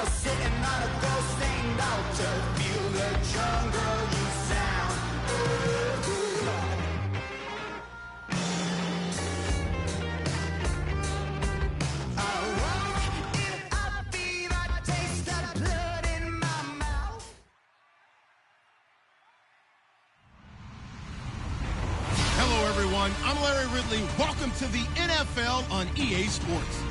hell, sitting on a gold-stained altar. Feel the jungle you sound. I walk in a beat, I taste the blood in my mouth. Hello, everyone. I'm Larry Ridley. Welcome to the NFL on EA Sports.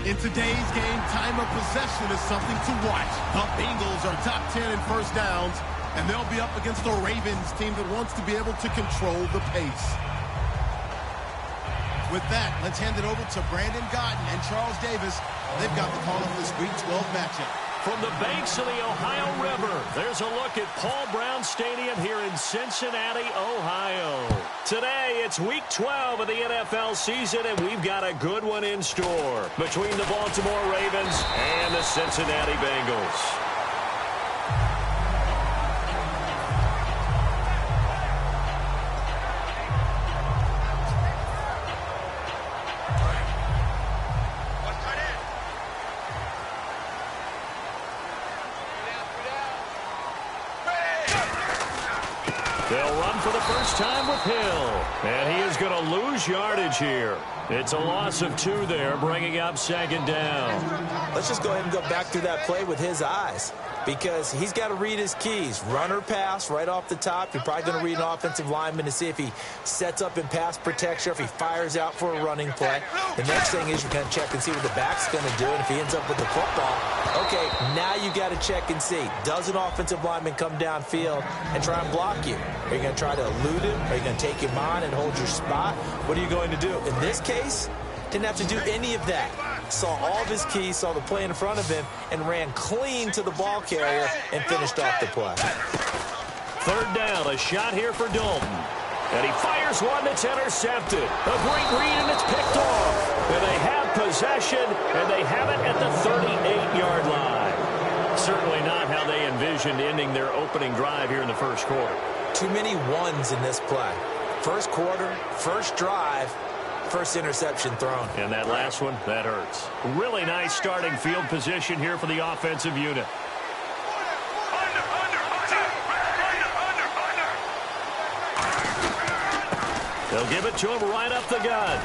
In today's game, time of possession is something to watch. The Bengals are top 10 in first downs, and they'll be up against the Ravens team that wants to be able to control the pace. With that, let's hand it over to Brandon Godden and Charles Davis. They've got the call of this Week 12 matchup. From the banks of the Ohio River, there's a look at Paul Brown Stadium here in Cincinnati, Ohio. Today, it's Week 12 of the NFL season, and we've got a good one in store between the Baltimore Ravens and the Cincinnati Bengals. They'll run for the first time with Hill, and he is going to lose yardage here. It's a loss of 2 there, bringing up second down. Let's just go ahead and go back through that play with his eyes, because he's got to read his keys. Run or pass right off the top. You're probably going to read an offensive lineman to see if he sets up in pass protection, if he fires out for a running play. The next thing is you're going to check and see what the back's going to do, and if he ends up with the football, okay, now you got to check and see. Does an offensive lineman come downfield and try and block you? Are you going to try to elude him? Are you going to take him on and hold your spot? What are you going to do? In this case, didn't have to do any of that. Saw all of his keys, saw the play in front of him, and ran clean to the ball carrier and finished off the play. Third down, a shot here for Dalton. And he fires one that's intercepted. A great read, and it's picked off. And they have possession, and they have it at the 38-yard line. Certainly not how they envisioned ending their opening drive here in the first quarter. Too many ones in this play. First quarter, first drive, first interception thrown. And that last one, that hurts. Really nice starting field position here for the offensive unit. They'll give it to him right up the gut.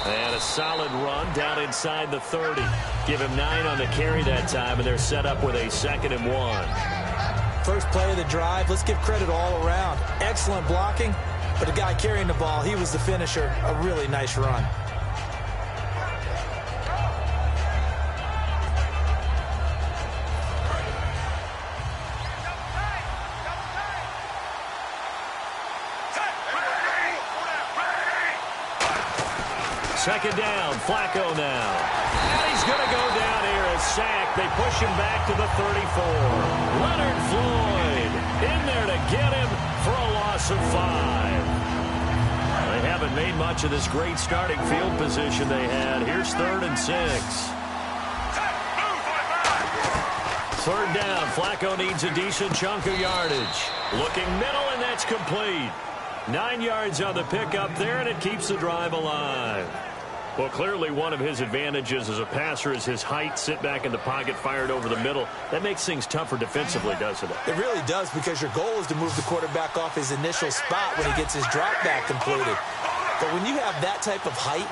And a solid run down inside the 30. Give him 9 on the carry that time, and they're set up with a 2nd and 1. First play of the drive, let's give credit all around. Excellent blocking, but the guy carrying the ball, he was the finisher. A really nice run. Second down, Flacco now. And he's going to go down here, a sack. They push him back to the 34. Leonard Floyd in there to get him for a loss of 5. They haven't made much of this great starting field position they had. Here's 3rd and 6. Third down, Flacco needs a decent chunk of yardage. Looking middle, and that's complete. 9 yards on the pickup there, and it keeps the drive alive. Well, clearly one of his advantages as a passer is his height. Sit back in the pocket, fired over the middle. That makes things tougher defensively, doesn't it? It really does, because your goal is to move the quarterback off his initial spot when he gets his drop back completed. But when you have that type of height,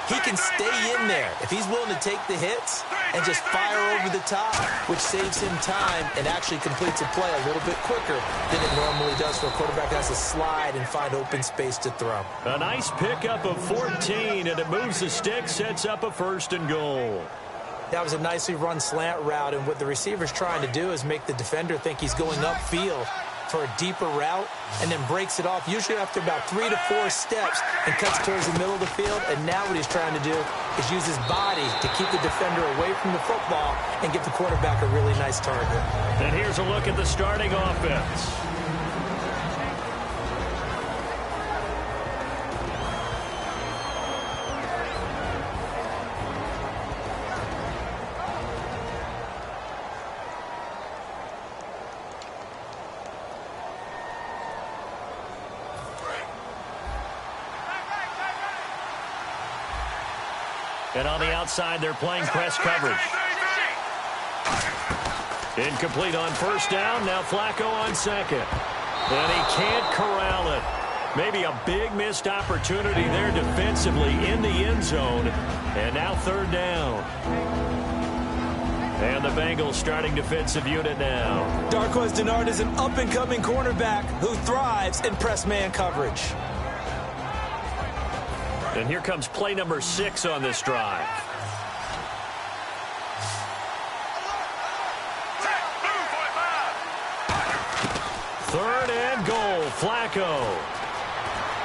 he can stay in there if he's willing to take the hits and just fire over the top, which saves him time and actually completes a play a little bit quicker than it normally does for a quarterback that has to slide and find open space to throw. A nice pickup of 14, and it moves the stick, sets up a 1st and goal. That was a nicely run slant route, and what the receiver's trying to do is make the defender think he's going upfield for a deeper route, and then breaks it off, usually after about 3 to 4 steps, and cuts towards the middle of the field. And now what he's trying to do is use his body to keep the defender away from the football and give the quarterback a really nice target. And here's a look at the starting offense. And on the outside, they're playing press coverage. Incomplete on first down. Now Flacco on second. And he can't corral it. Maybe a big missed opportunity there defensively in the end zone. And now third down. And the Bengals starting defensive unit now. Darqueze Dennard is an up-and-coming cornerback who thrives in press man coverage. And here comes play number 6 on this drive. Third and goal. Flacco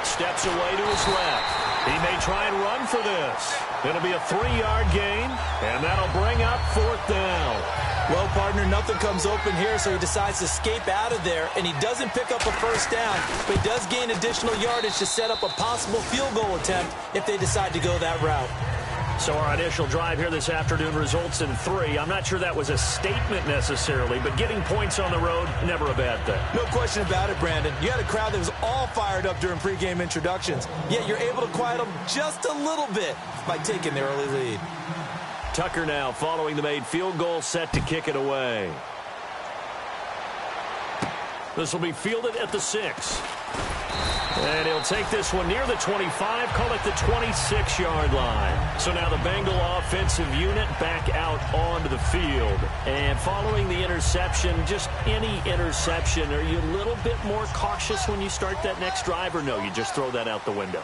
steps away to his left. He may try and run for this. It'll be a 3-yard gain, and that'll bring up fourth down. Well, partner, nothing comes open here, so he decides to escape out of there, and he doesn't pick up a first down, but he does gain additional yardage to set up a possible field goal attempt if they decide to go that route. So our initial drive here this afternoon results in 3. I'm not sure that was a statement necessarily, but getting points on the road, never a bad thing. No question about it, Brandon. You had a crowd that was all fired up during pregame introductions, yet you're able to quiet them just a little bit by taking the early lead. Tucker now following the made field goal, set to kick it away. This will be fielded at the 6. And he'll take this one near the 25, call it the 26-yard line. So now the Bengal offensive unit back out onto the field. And following the interception, just any interception, are you a little bit more cautious when you start that next drive, or no, you just throw that out the window?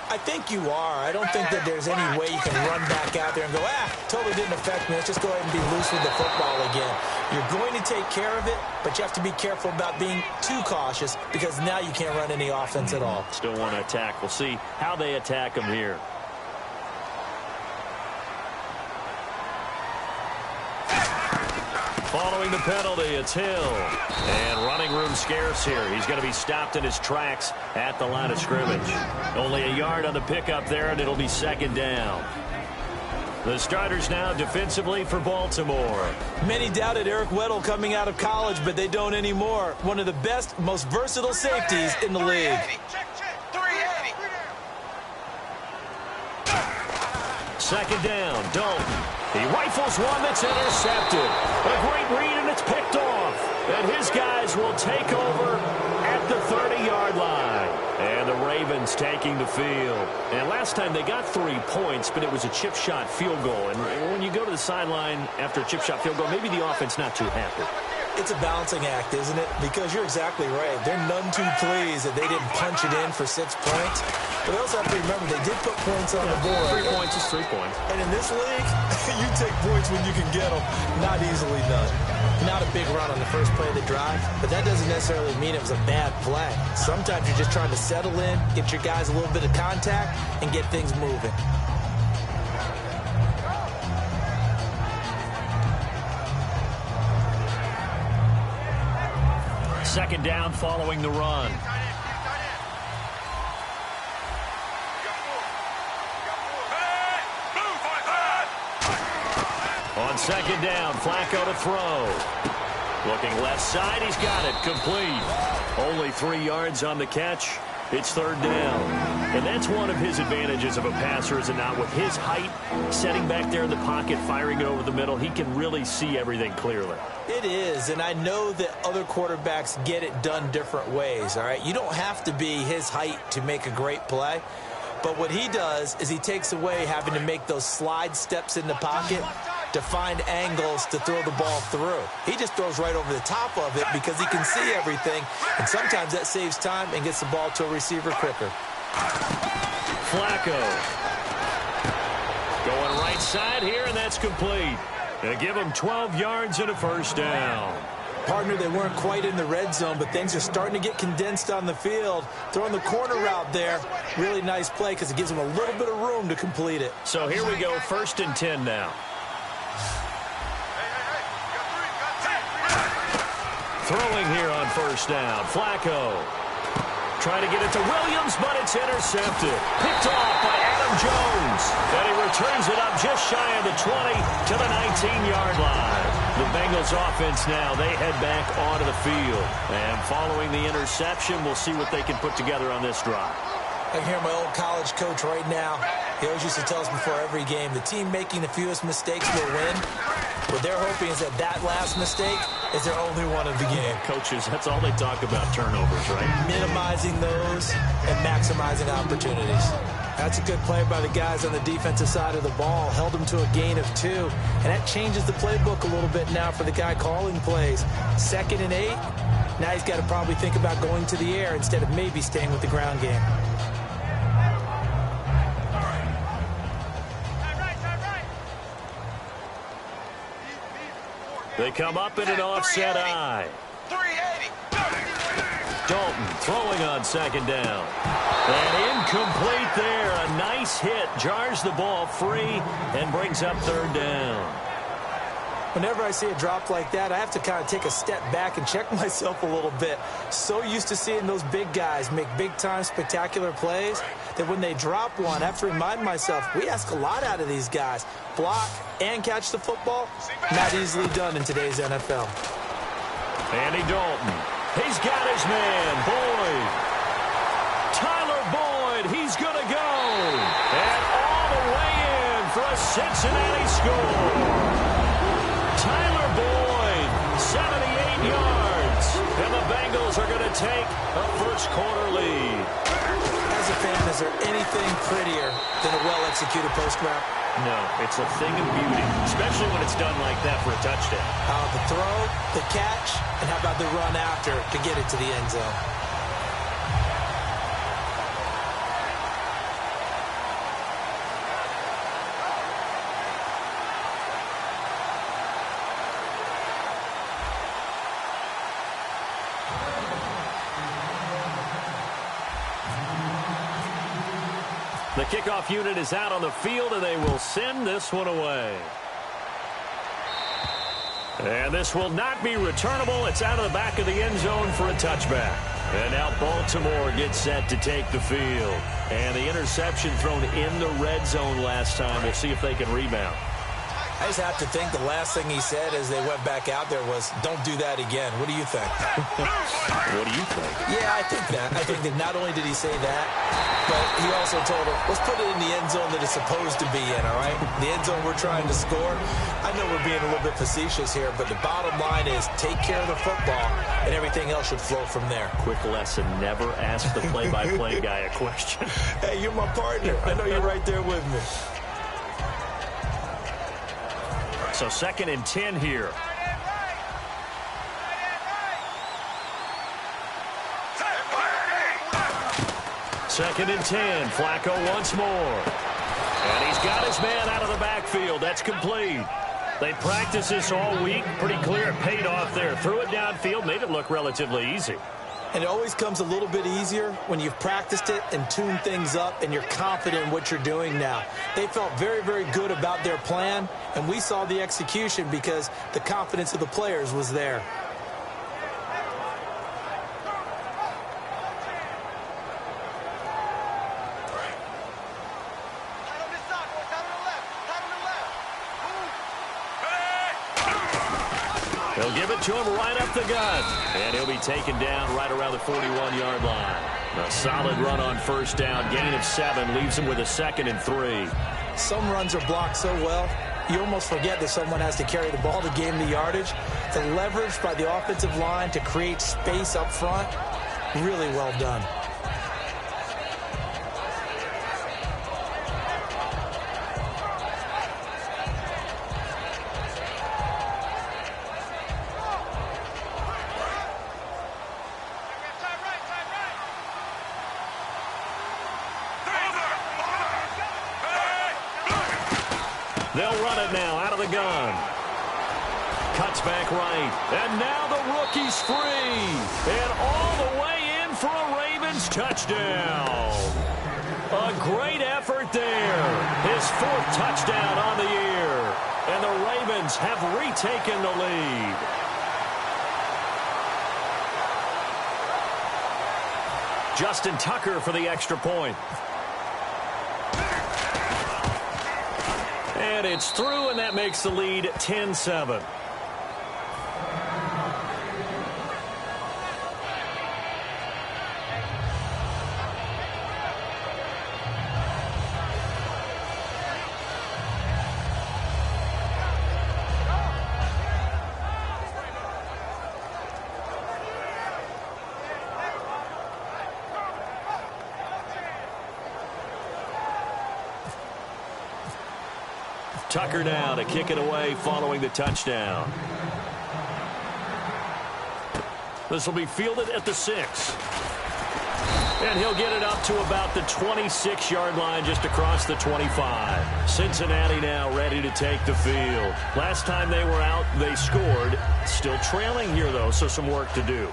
I think you are. I don't think that there's any way you can run back out there and go, totally didn't affect me. Let's just go ahead and be loose with the football again. You're going to take care of it, but you have to be careful about being too cautious because now you can't run any offense at all. Still want to attack. We'll see how they attack them here. Following the penalty, it's Hill. And running room scarce here. He's going to be stopped in his tracks at the line of scrimmage. Only a yard on the pickup there, and it'll be second down. The starters now defensively for Baltimore. Many doubted Eric Weddle coming out of college, but they don't anymore. One of the best, most versatile safeties in the league. Second down, Dalton. He rifles one that's intercepted. A great read, and it's picked off. And his guys will take over at the 30-yard line. And the Ravens taking the field. And last time they got 3 points, but it was a chip shot field goal. And when you go to the sideline after a chip shot field goal, maybe the offense not too happy. It's a balancing act, isn't it? Because you're exactly right. They're none too pleased that they didn't punch it in for 6 points. But they also have to remember they did put points on the board. 3 points is 3 points. And in this league, you take points when you can get them. Not easily done. Not a big run on the first play of the drive, but that doesn't necessarily mean it was a bad play. Sometimes you're just trying to settle in, get your guys a little bit of contact, and get things moving. Second down following the run. On second down, Flacco to throw. Looking left side, he's got it. Complete. Only 3 yards on the catch. It's third down. And that's one of his advantages of a passer, is it not? With his height, setting back there in the pocket, firing it over the middle, he can really see everything clearly. It is, and I know that other quarterbacks get it done different ways, all right? You don't have to be his height to make a great play. But what he does is he takes away having to make those slide steps in the pocket to find angles to throw the ball through. He just throws right over the top of it because he can see everything, and sometimes that saves time and gets the ball to a receiver quicker. Flacco going right side here, and that's complete. They give him 12 yards and a first down. Partner, they weren't quite in the red zone, but things are starting to get condensed on the field. Throwing the corner route there, really nice play because it gives them a little bit of room to complete it. So here we go, 1st and 10 now. Throwing here on first down, Flacco. Trying to get it to Williams, but it's intercepted. Picked off by Adam Jones. And he returns it up just shy of the 20 to the 19-yard line. The Bengals offense now, they head back onto the field. And following the interception, we'll see what they can put together on this drive. I can hear my old college coach right now. He always used to tell us before every game, the team making the fewest mistakes will win. What they're hoping is that that last mistake is their only one of the game. Coaches, that's all they talk about, turnovers, right? Minimizing those and maximizing opportunities. That's a good play by the guys on the defensive side of the ball. Held them to a gain of 2. And that changes the playbook a little bit now for the guy calling plays. 2nd and 8. Now he's got to probably think about going to the air instead of maybe staying with the ground game. They come up in an offset eye. 380. Dalton throwing on 2nd down. And incomplete there. A nice hit. Jars the ball free and brings up 3rd down. Whenever I see a drop like that, I have to kind of take a step back and check myself a little bit. So used to seeing those big guys make big-time spectacular plays that when they drop one, I have to remind myself, we ask a lot out of these guys. Block and catch the football, not easily done in today's NFL. Andy Dalton. He's got his man, Boyd. Tyler Boyd, he's going to go. And all the way in for a Cincinnati score. Tyler Boyd, 78 yards. And the Bengals are going to take a first-quarter lead. As a fan, is there anything prettier than a well-executed post route? No, it's a thing of beauty, especially when it's done like that for a touchdown. How about the throw, the catch, and how about the run after to get it to the end zone? The kickoff unit is out on the field, and they will send this one away. And this will not be returnable. It's out of the back of the end zone for a touchback. And now Baltimore gets set to take the field. And the interception thrown in the red zone last time. We'll see if they can rebound. I just have to think the last thing he said as they went back out there was, don't do that again. What do you think? What do you think? Yeah, I think that. I think that not only did he say that, but he also told him, let's put it in the end zone that it's supposed to be in, all right? The end zone we're trying to score. I know we're being a little bit facetious here, but the bottom line is take care of the football, and everything else should flow from there. Quick lesson, never ask the play-by-play guy a question. Hey, you're my partner. I know you're right there with me. So 2nd and 10 here. Second and 10. Flacco once more. And he's got his man out of the backfield. That's complete. They practiced this all week. Pretty clear it paid off there. Threw it downfield, made it look relatively easy. And it always comes a little bit easier when you've practiced it and tuned things up and you're confident in what you're doing now. They felt very, very good about their plan, and we saw the execution because the confidence of the players was there. They'll give it to him right up the gut. And he'll be taken down right around the 41-yard line. A solid run on 1st down. Gain of 7 leaves him with a 2nd and 3. Some runs are blocked so well, you almost forget that someone has to carry the ball to gain the yardage. The leverage by the offensive line to create space up front, really well done. They'll run it now out of the gun. Cuts back right. And now the rookie's free. And all the way in for a Ravens touchdown. A great effort there. His 4th touchdown on the year. And the Ravens have retaken the lead. Justin Tucker for the extra point. And it's through, and that makes the lead 10-7. Tucker now to kick it away following the touchdown. This will be fielded at the 6. And he'll get it up to about the 26-yard line just across the 25. Cincinnati now ready to take the field. Last time they were out, they scored. Still trailing here, though, so some work to do.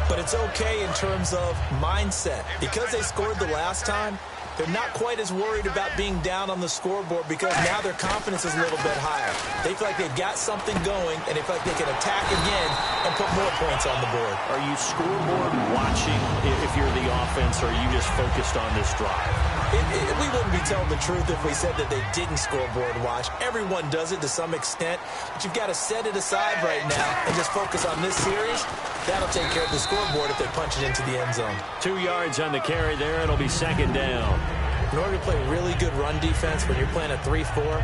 But it's okay in terms of mindset. Because they scored the last time, they're not quite as worried about being down on the scoreboard because now their confidence is a little bit higher. They feel like they've got something going, and they feel like they can attack again and put more points on the board. Are you scoreboard watching if you're the offense, or are you just focused on this drive? We wouldn't be telling the truth if we said that they didn't scoreboard watch. Everyone does it to some extent, but you've got to set it aside right now and just focus on this series. That'll take care of the scoreboard if they punch it into the end zone. 2 yards on the carry there. It'll be second down. In order to play really good run defense when you're playing a 3-4,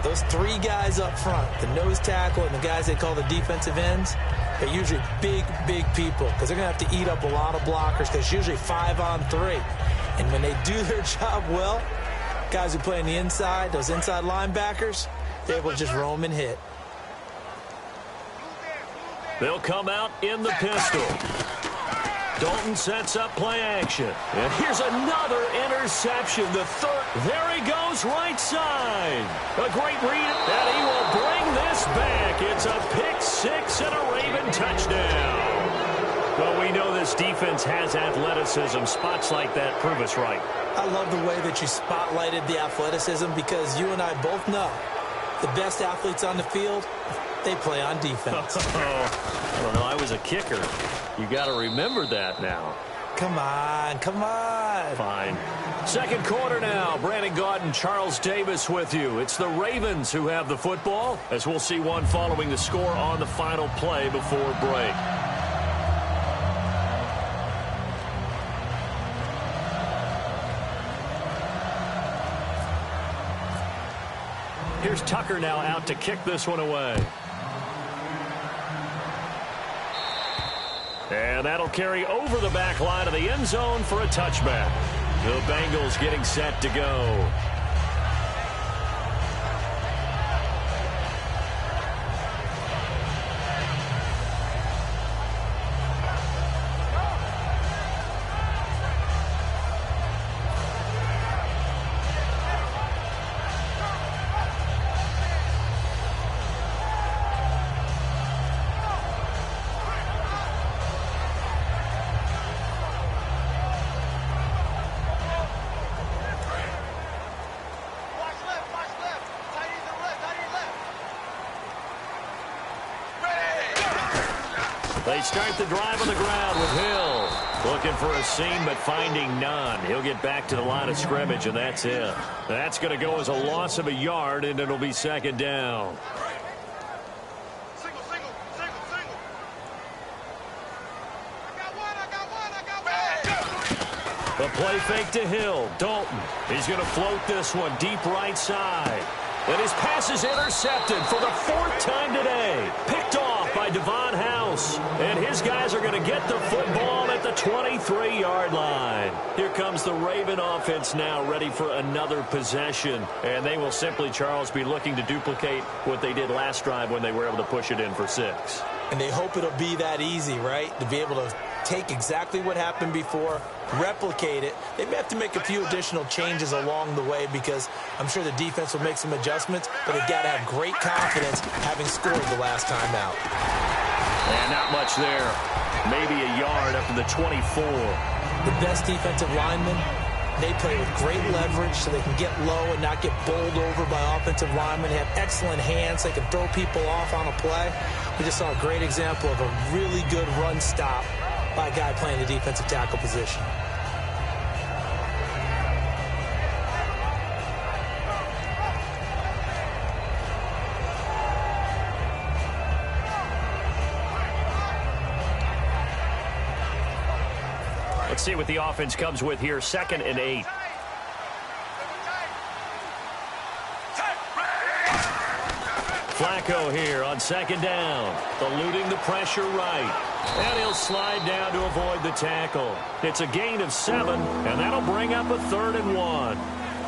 those 3 guys up front, the nose tackle and the guys they call the defensive ends, they're usually big, big people because they're going to have to eat up a lot of blockers because it's usually 5 on 3. And when they do their job well, guys who play on the inside, those inside linebackers, they're able to just roam and hit. They'll come out in the pistol. Dalton sets up play action. And here's another interception. The third. There he goes, right side. A great read, and he will bring this back. It's a pick-6 and a Raven touchdown. Well, we know this defense has athleticism. Spots like that prove us right. I love the way that you spotlighted the athleticism because you and I both know the best athletes on the field, they play on defense. I don't know. I was a kicker. You got to remember that now. Come on, come on. Fine. Second quarter now. Brandon Gaudin, Charles Davis with you. It's the Ravens who have the football, as we'll see one following the score on the final play before break. Here's Tucker now out to kick this one away. And that'll carry over the back line of the end zone for a touchback. The Bengals getting set to go. They start the drive on the ground with Hill. Looking for a seam, but finding none. He'll get back to the line of scrimmage, and that's it. That's going to go as a loss of a yard, and it'll be second down. Single. I got one. The play fake to Hill. Dalton. He's going to float this one deep right side. And his pass is intercepted for the 4th time today. Picked off by Devon House. And his guys are going to get the football at the 23-yard line. Here comes the Raven offense now, ready for another possession. And they will simply, Charles, be looking to duplicate what they did last drive when they were able to push it in for 6. And they hope it'll be that easy, right? To be able to take exactly what happened before, replicate it. They may have to make a few additional changes along the way because I'm sure the defense will make some adjustments, but they've got to have great confidence having scored the last time out. And not much there. Maybe a yard up to the 24. The best defensive linemen, they play with great leverage so they can get low and not get bowled over by offensive linemen. They have excellent hands. They can throw people off on a play. We just saw a great example of a really good run stop by a guy playing the defensive tackle position. Let's see what the offense comes with here. 2nd and 8. Flacco here on 2nd down. Eluding the pressure right. And he'll slide down to avoid the tackle. It's a gain of 7, and that'll bring up a 3rd and 1.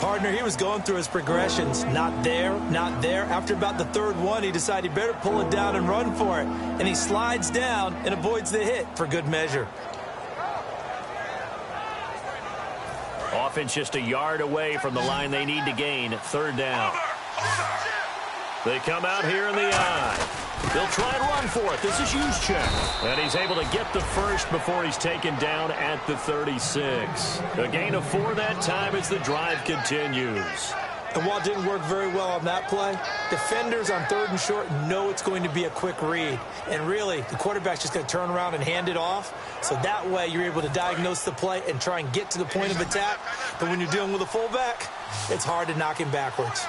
Partner, he was going through his progressions. Not there, not there. After about the third one, he decided he better pull it down and run for it. And he slides down and avoids the hit for good measure. Offense just a yard away from the line they need to gain. Third down. They come out here in the eye. They'll try and run for it. This is Juszczyk. And he's able to get the first before he's taken down at the 36. A gain of 4 that time as the drive continues. And while it didn't work very well on that play, defenders on 3rd and short know it's going to be a quick read. And really, the quarterback's just going to turn around and hand it off. So that way, you're able to diagnose the play and try and get to the point of attack. But when you're dealing with a fullback, it's hard to knock him backwards.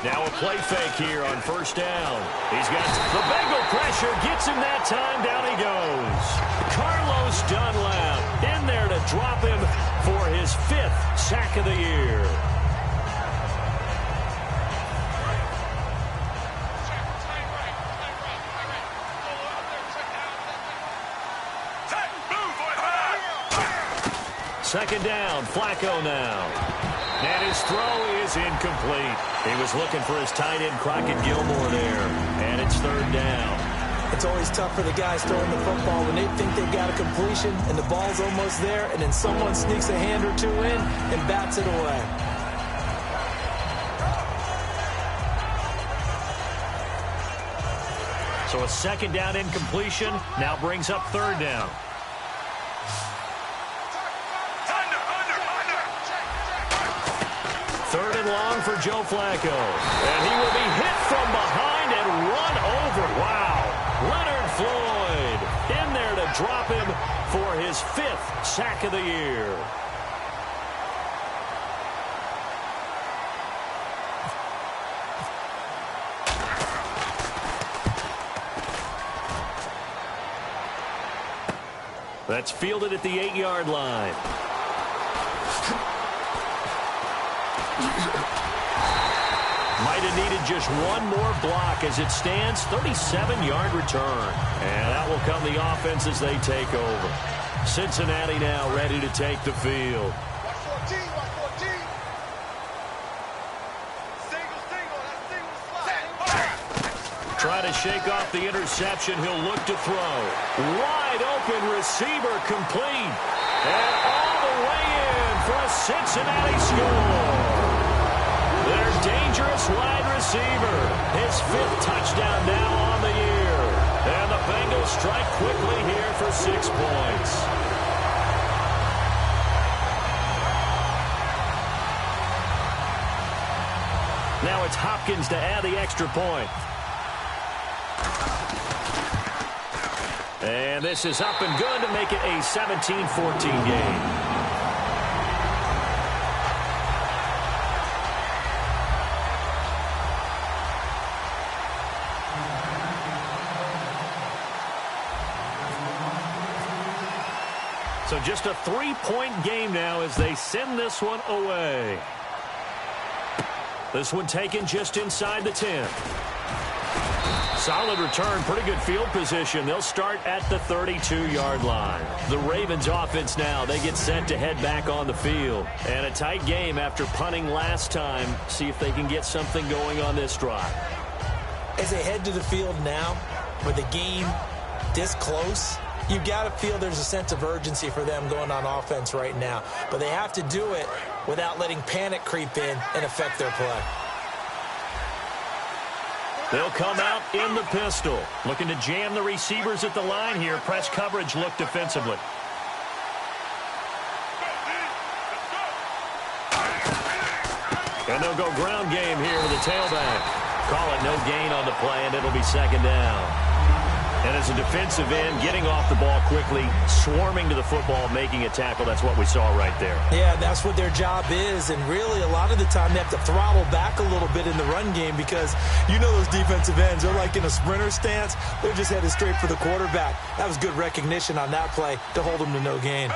Now a play fake here on first down. He's got the Bengal pressure. Gets him that time. Down he goes. Carlos Dunlap in there to drop him for his 5th sack of the year. Second down, Flacco now. And his throw is incomplete. He was looking for his tight end, Crockett Gilmore there. And it's 3rd down. It's always tough for the guys throwing the football when they think they've got a completion and the ball's almost there, and then someone sneaks a hand or two in and bats it away. So a second down incompletion now brings up 3rd down. Third and long for Joe Flacco. And he will be hit from behind and run over. Wow. Leonard Floyd in there to drop him for his 5th sack of the year. That's fielded at the 8-yard line. Might have needed just one more block as it stands. 37-yard return. And that will come the offense as they take over. Cincinnati now ready to take the field. Try to shake off the interception. He'll look to throw. Wide open receiver complete. And all the way in for a Cincinnati score. Their dangerous wide receiver. His 5th touchdown now on the year. And the Bengals strike quickly here for 6 points. Now it's Hopkins to add the extra point. And this is up and good to make it a 17-14 game. So just a 3-point game now as they send this one away. This one taken just inside the 10. Solid return, pretty good field position. They'll start at the 32-yard line. The Ravens offense now, they get set to head back on the field. And a tight game after punting last time. See if they can get something going on this drive. As they head to the field now, with the game this close, you've got to feel there's a sense of urgency for them going on offense right now. But they have to do it without letting panic creep in and affect their play. They'll come out in the pistol. Looking to jam the receivers at the line here. Press coverage look defensively. And they'll go ground game here with the tailback. Call it no gain on the play, and it'll be 2nd down. And as a defensive end, getting off the ball quickly, swarming to the football, making a tackle, that's what we saw right there. Yeah, that's what their job is. And really, a lot of the time, they have to throttle back a little bit in the run game because you know those defensive ends, they're like in a sprinter stance. They're just headed straight for the quarterback. That was good recognition on that play to hold them to no gain.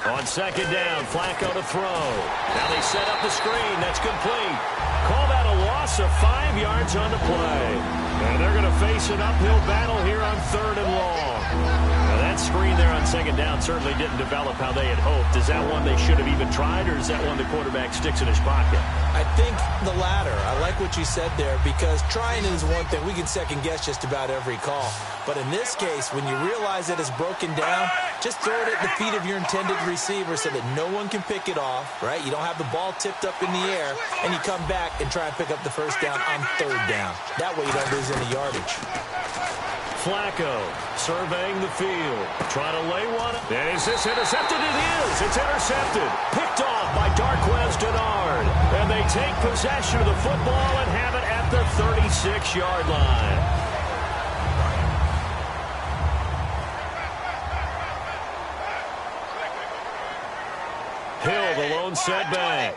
On second down, Flacco to throw. Now they set up the screen. That's complete. Call that a loss of 5 yards on the play. And they're going to face an uphill battle here on 3rd and long. Now that screen there on second down certainly didn't develop how they had hoped. Is that one they should have even tried, or is that one the quarterback sticks in his pocket? I think the latter. I like what you said there, because trying is one thing. We can second guess just about every call. But in this case, when you realize that it's broken down, just throw it at the feet of your intended receiver so that no one can pick it off, right? You don't have the ball tipped up in the air, and you come back and try and pick up the first down on 3rd down. That way you don't lose any yardage. Flacco surveying the field, trying to lay one. And is this intercepted? It is. It's intercepted. Picked off by Darquez Denard. And they take possession of the football and have it at the 36-yard line. Hill, the lone setback.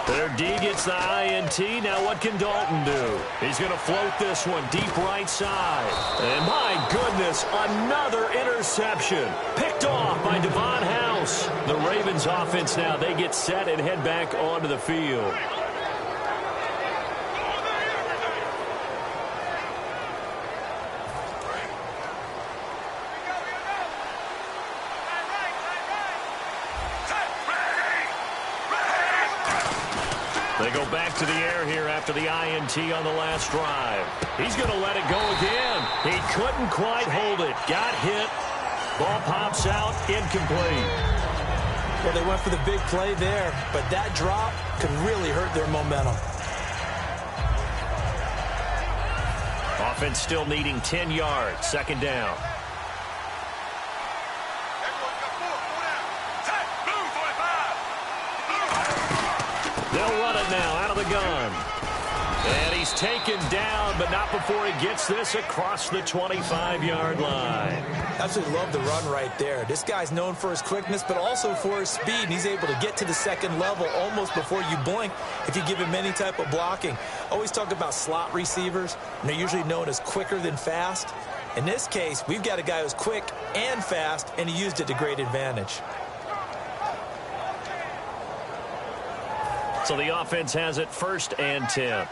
Their D gets the INT. Now what can Dalton do? He's going to float this one deep right side. And my goodness, another interception. Picked off by Devon House. The Ravens offense now, they get set and head back onto the field. They go back to the air here after the INT on the last drive. He's going to let it go again. He couldn't quite hold it. Got hit. Ball pops out. Incomplete. Well, they went for the big play there, but that drop could really hurt their momentum. Offense still needing 10 yards. Second down. They'll run it now out of the gun. And he's taken down, but not before he gets this across the 25-yard line. Absolutely love the run right there. This guy's known for his quickness, but also for his speed. And he's able to get to the second level almost before you blink if you give him any type of blocking. Always talk about slot receivers, and they're usually known as quicker than fast. In this case, we've got a guy who's quick and fast, and he used it to great advantage. So the offense has it 1st and 10.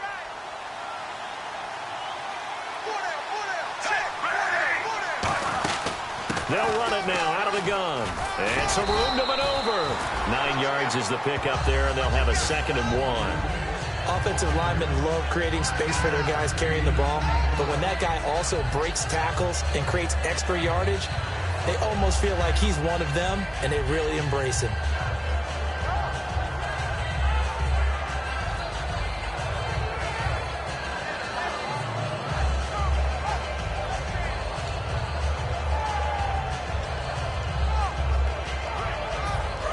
They'll run it now out of the gun. And some room to maneuver. 9 yards is the pickup there, and they'll have a 2nd and 1. Offensive linemen love creating space for their guys carrying the ball, but when that guy also breaks tackles and creates extra yardage, they almost feel like he's one of them, and they really embrace him.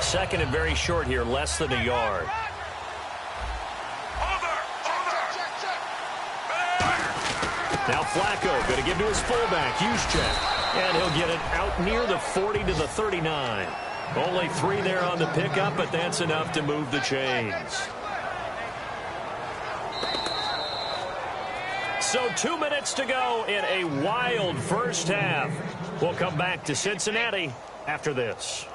Second and very short here, less than a yard. Now Flacco going to give to his fullback, Juszczyk. And he'll get it out near the 40 to the 39. Only 3 there on the pickup, but that's enough to move the chains. So 2 minutes to go in a wild first half. We'll come back to Cincinnati after this.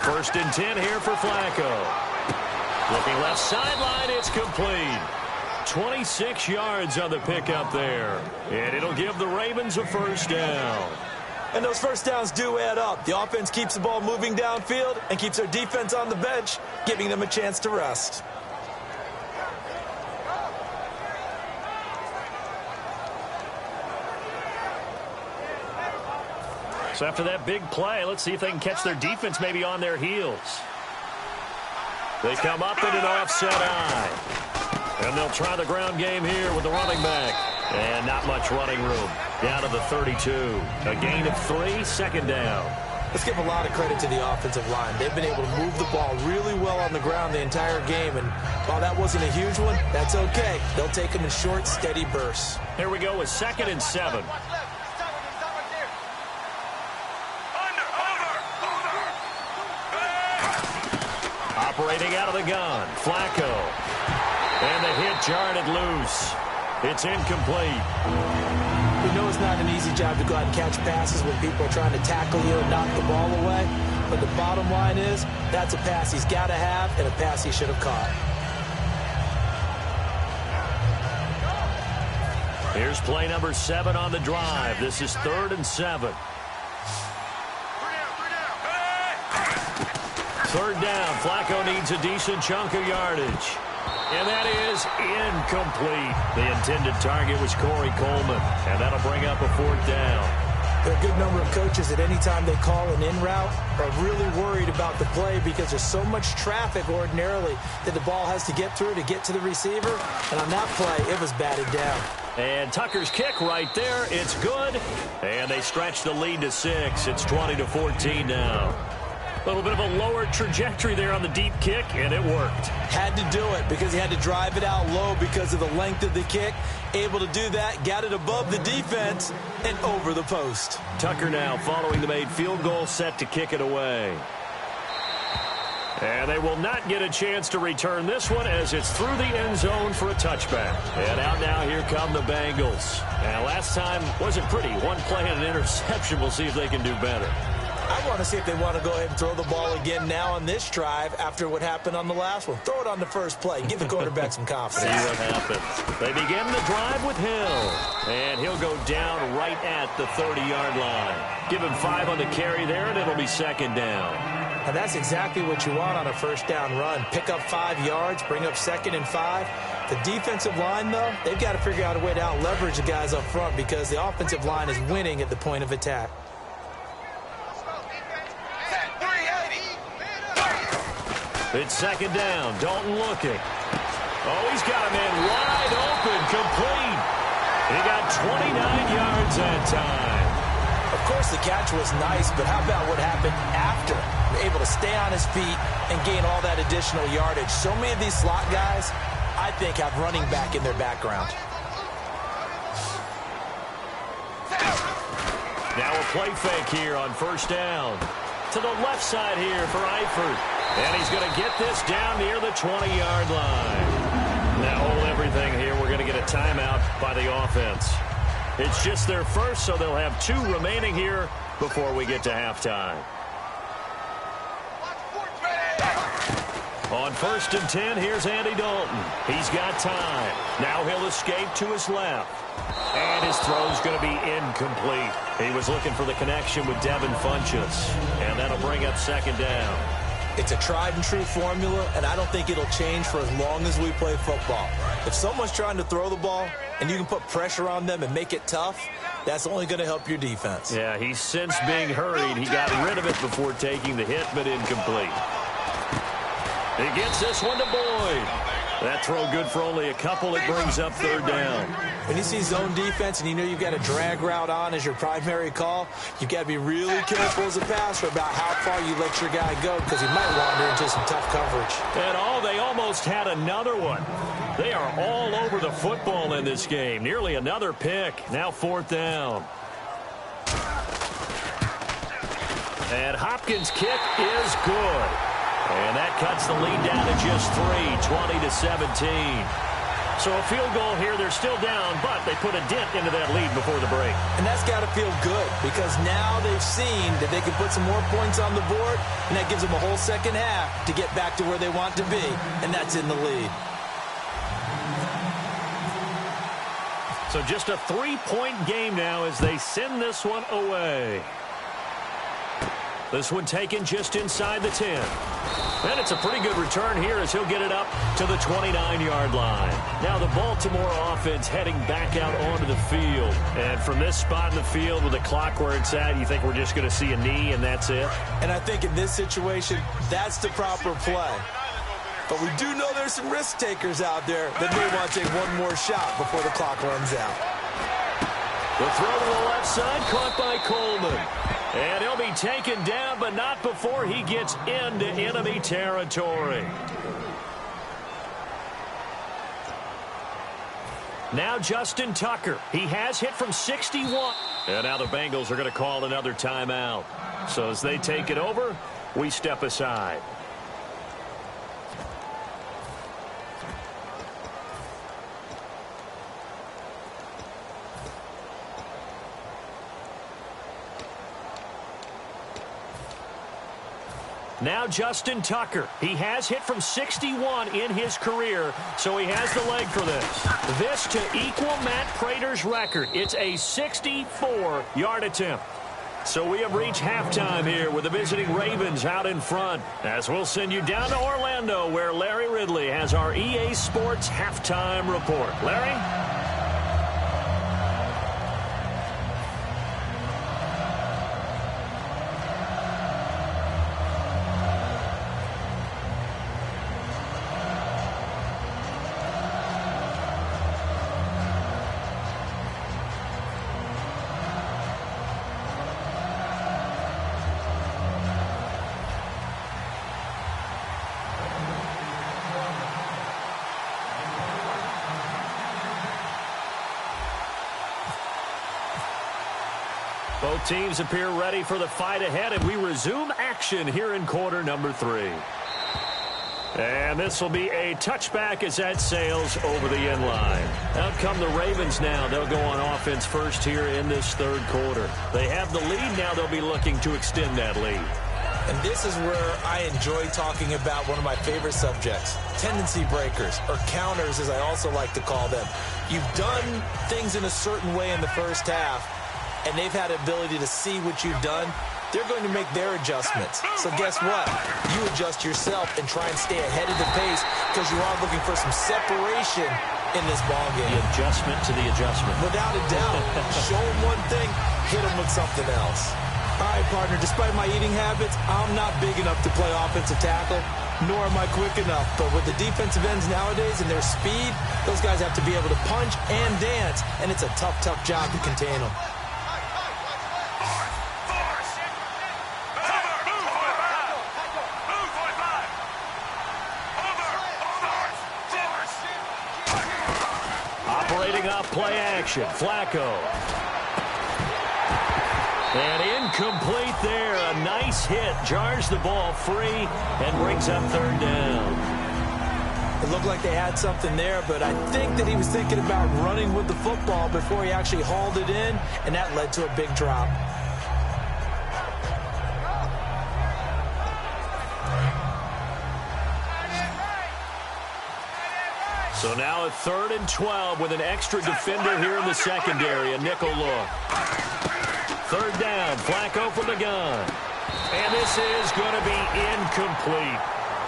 First and 10 here for Flacco. Looking left sideline, it's complete. 26 yards on the pickup there. And it'll give the Ravens a first down. And those first downs do add up. The offense keeps the ball moving downfield and keeps their defense on the bench, giving them a chance to rest. So after that big play, let's see if they can catch their defense maybe on their heels. They come up in an offset eye. And they'll try the ground game here with the running back. And not much running room. Down to the 32. A gain of 3, second down. Let's give a lot of credit to the offensive line. They've been able to move the ball really well on the ground the entire game, and while that wasn't a huge one, that's okay. They'll take them in short, steady bursts. Here we go with 2nd and 7. Operating out of the gun, Flacco. And the hit jarred it loose. It's incomplete. We know it's not an easy job to go out and catch passes when people are trying to tackle you and knock the ball away. But the bottom line is, that's a pass he's got to have and a pass he should have caught. Here's play number 7 on the drive. This is 3rd and 7. 3rd down. Flacco needs a decent chunk of yardage. And that is incomplete. The intended target was Corey Coleman. And that'll bring up a 4th down. There are a good number of coaches at any time they call an in route are really worried about the play because there's so much traffic ordinarily that the ball has to get through to get to the receiver. And on that play, it was batted down. And Tucker's kick right there. It's good. And they stretch the lead to 6. It's 20-14 now. A little bit of a lower trajectory there on the deep kick, and it worked. Had to do it because he had to drive it out low because of the length of the kick. Able to do that, got it above the defense, and over the post. Tucker now following the made field goal, set to kick it away. And they will not get a chance to return this one as it's through the end zone for a touchback. And out now, here come the Bengals. And last time wasn't pretty. One play and an interception. We'll see if they can do better. I want to see if they want to go ahead and throw the ball again now on this drive after what happened on the last one. Throw it on the first play. Give the quarterback some confidence. See what happens. They begin the drive with Hill. And he'll go down right at the 30-yard line. Give him 5 on the carry there, and it'll be 2nd down. And that's exactly what you want on a first down run. Pick up 5 yards, bring up 2nd and 5. The defensive line, though, they've got to figure out a way to out-leverage the guys up front because the offensive line is winning at the point of attack. It's 2nd down. Dalton looking. Oh, he's got a man wide open, complete. He got 29 yards that time. Of course, the catch was nice, but how about what happened after? Able to stay on his feet and gain all that additional yardage. So many of these slot guys, I think, have running back in their background. Now a play fake here on 1st down. To the left side here for Eifert. And he's going to get this down near the 20-yard line. Now hold everything here. We're going to get a timeout by the offense. It's just their first, so they'll have 2 remaining here before we get to halftime. On 1st and 10, here's Andy Dalton. He's got time. Now he'll escape to his left. And his throw's going to be incomplete. He was looking for the connection with Devin Funchess. And that'll bring up 2nd down. It's a tried-and-true formula, and I don't think it'll change for as long as we play football. If someone's trying to throw the ball and you can put pressure on them and make it tough, that's only going to help your defense. Yeah, he's since being hurried. He got rid of it before taking the hit, but incomplete. He gets this one to Boyd. That throw good for only a couple. It brings up 3rd down. When you see zone defense and you know you've got a drag route on as your primary call, you've got to be really careful as a passer about how far you let your guy go because he might wander into some tough coverage. And they almost had another one. They are all over the football in this game. Nearly another pick. Now 4th down. And Hopkins' kick is good. And that cuts the lead down to just 3, 20-17. So a field goal here. They're still down, but they put a dent into that lead before the break. And that's got to feel good because now they've seen that they can put some more points on the board, and that gives them a whole second half to get back to where they want to be, and that's in the lead. So just a 3-point game now as they send this one away. This one taken just inside the 10. And it's a pretty good return here as he'll get it up to the 29-yard line. Now the Baltimore offense heading back out onto the field. And from this spot in the field with the clock where it's at, you think we're just going to see a knee and that's it? And I think in this situation, that's the proper play. But we do know there's some risk takers out there that may want to take one more shot before the clock runs out. The throw to the left side caught by Coleman. And he'll be taken down, but not before he gets into enemy territory. Now Justin Tucker. He has hit from 61. And now the Bengals are going to call another timeout. So as they take it over, we step aside. Now Justin Tucker. He has hit from 61 in his career, so he has the leg for this. This to equal Matt Prater's record. It's a 64-yard attempt. So we have reached halftime here with the visiting Ravens out in front. As we'll send you down to Orlando, where Larry Ridley has our EA Sports halftime report. Larry? Both teams appear ready for the fight ahead, and we resume action here in quarter number 3. And this will be a touchback as that sails over the end line. Out come the Ravens now. They'll go on offense first here in this third quarter. They have the lead. Now they'll be looking to extend that lead. And this is where I enjoy talking about one of my favorite subjects, tendency breakers, or counters as I also like to call them. You've done things in a certain way in the first half, and they've had the ability to see what you've done. They're going to make their adjustments. So guess what? You adjust yourself and try and stay ahead of the pace because you are looking for some separation in this ballgame. The adjustment to the adjustment. Without a doubt. Show them one thing, hit them with something else. All right, partner, despite my eating habits, I'm not big enough to play offensive tackle, nor am I quick enough. But with the defensive ends nowadays and their speed, those guys have to be able to punch and dance, and it's a tough, tough job to contain them. Play action. Flacco. And incomplete there. A nice hit. Jars the ball free and brings up third down. It looked like they had something there, but I think that he was thinking about running with the football before he actually hauled it in, and that led to a big drop. So now a 3rd and 12 with an extra defender here in the secondary. A nickel look. Third down. Flacco from the gun. And this is going to be incomplete.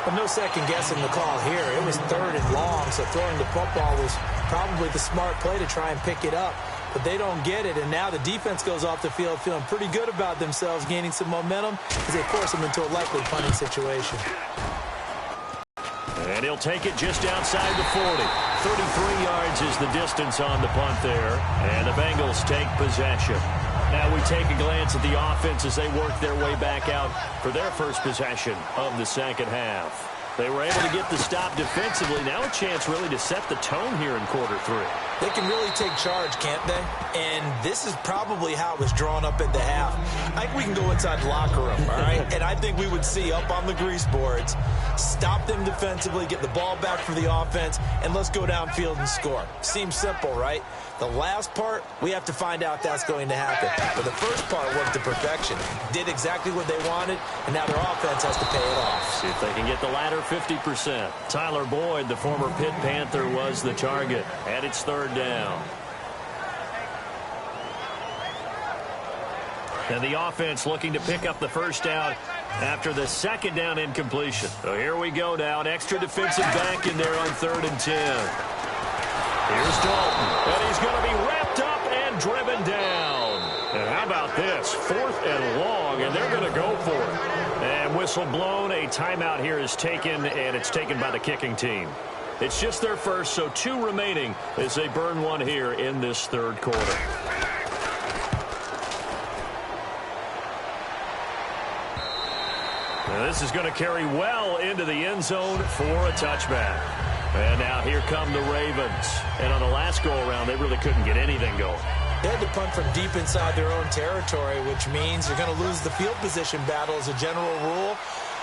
But no second guessing the call here. It was 3rd and long, so throwing the football was probably the smart play to try and pick it up. But they don't get it, and now the defense goes off the field feeling pretty good about themselves, gaining some momentum as they force them into a likely punting situation. And he'll take it just outside the 40. 33 yards is the distance on the punt there. And the Bengals take possession. Now we take a glance at the offense as they work their way back out for their first possession of the second half. They were able to get the stop defensively. Now a chance really to set the tone here in quarter 3. They can really take charge, can't they? And this is probably how it was drawn up at the half. I think we can go inside the locker room, all right? And I think we would see up on the grease boards, stop them defensively, get the ball back for the offense, and let's go downfield and score. Seems simple, right? The last part, we have to find out that's going to happen. But the first part worked to perfection. Did exactly what they wanted, and now their offense has to pay it off. See if they can get the latter 50%. Tyler Boyd, the former Pitt Panther, was the target. And it's third down. And the offense looking to pick up the first down after the second down incompletion. So here we go now. An extra defensive back in there on 3rd and 10. Here's Dalton. And he's going to be wrapped up and driven down. And how about this? 4th and long, and they're going to go for it. And whistle blown. A timeout here is taken, and it's taken by the kicking team. It's just their first, so 2 remaining as they burn one here in this third quarter. And this is going to carry well into the end zone for a touchback. And now here come the Ravens. And on the last go-around, they really couldn't get anything going. They had to punt from deep inside their own territory, which means you're going to lose the field position battle as a general rule.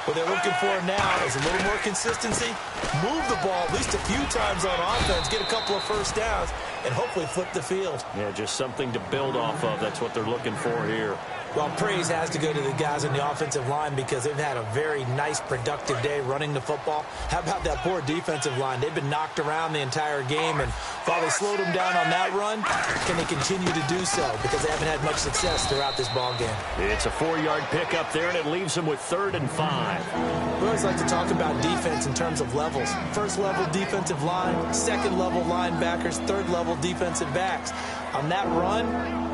What they're looking for now is a little more consistency, move the ball at least a few times on offense, get a couple of first downs, and hopefully flip the field. Yeah, just something to build off of. That's what they're looking for here. Well, praise has to go to the guys on the offensive line because they've had a very nice, productive day running the football. How about that poor defensive line? They've been knocked around the entire game, and while they slowed them down on that run, can they continue to do so? Because they haven't had much success throughout this ball game. It's a 4-yard pickup there, and it leaves them with 3rd and 5. We always like to talk about defense in terms of levels. First-level defensive line, second-level linebackers, third-level defensive backs. On that run,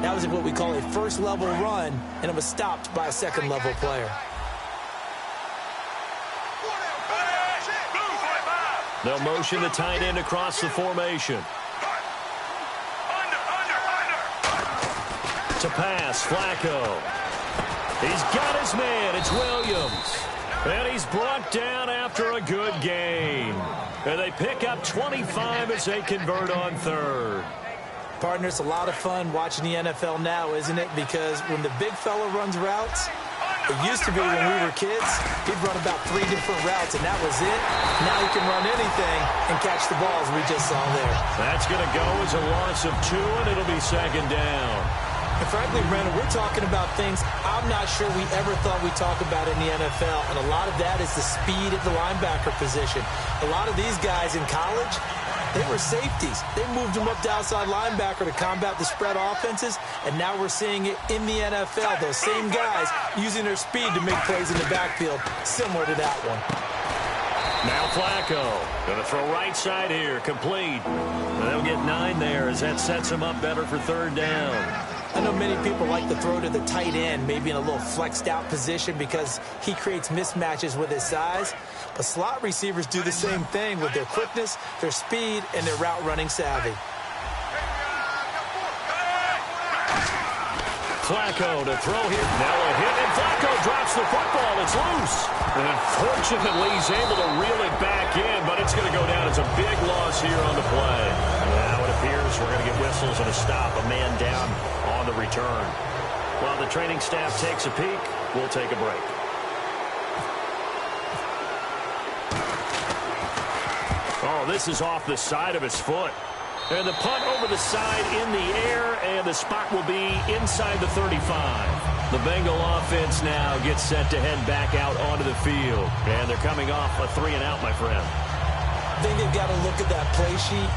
that was what we call a first-level run, and it was stopped by a second-level player. They'll motion the tight end across the formation. To pass, Flacco. He's got his man. It's Williams. And he's brought down after a good gain. And they pick up 25 as they convert on 3rd. Partner, it's a lot of fun watching the NFL now, isn't it? Because when the big fella runs routes, it used to be when we were kids, he'd run about 3 different routes, and that was it. Now he can run anything and catch the balls we just saw there. That's going to go as a loss of 2, and it'll be 2nd down. And frankly, Brandon, we're talking about things I'm not sure we ever thought we'd talk about in the NFL, and a lot of that is the speed at the linebacker position. A lot of these guys in college, they were safeties. They moved them up to outside linebacker to combat the spread offenses, and now we're seeing it in the NFL. Those same guys using their speed to make plays in the backfield, similar to that one. Now Flacco going to throw right side here, complete. And they'll get 9 there as that sets them up better for 3rd down. I know many people like to throw to the tight end, maybe in a little flexed out position because he creates mismatches with his size. But slot receivers do the same thing with their quickness, their speed, and their route running savvy. Flacco to throw here. Now a hit, and Flacco drops the football. It's loose. And unfortunately, he's able to reel it back in, but it's going to go down as a big loss here on the play. Now it appears we're going to get whistles and a stop, a man down on the return. While the training staff takes a peek, we'll take a break. Oh, this is off the side of his foot. And the punt over the side in the air, and the spot will be inside the 35. The Bengal offense now gets set to head back out onto the field. And they're coming off a 3-and-out, my friend. I think they've got to look at that play sheet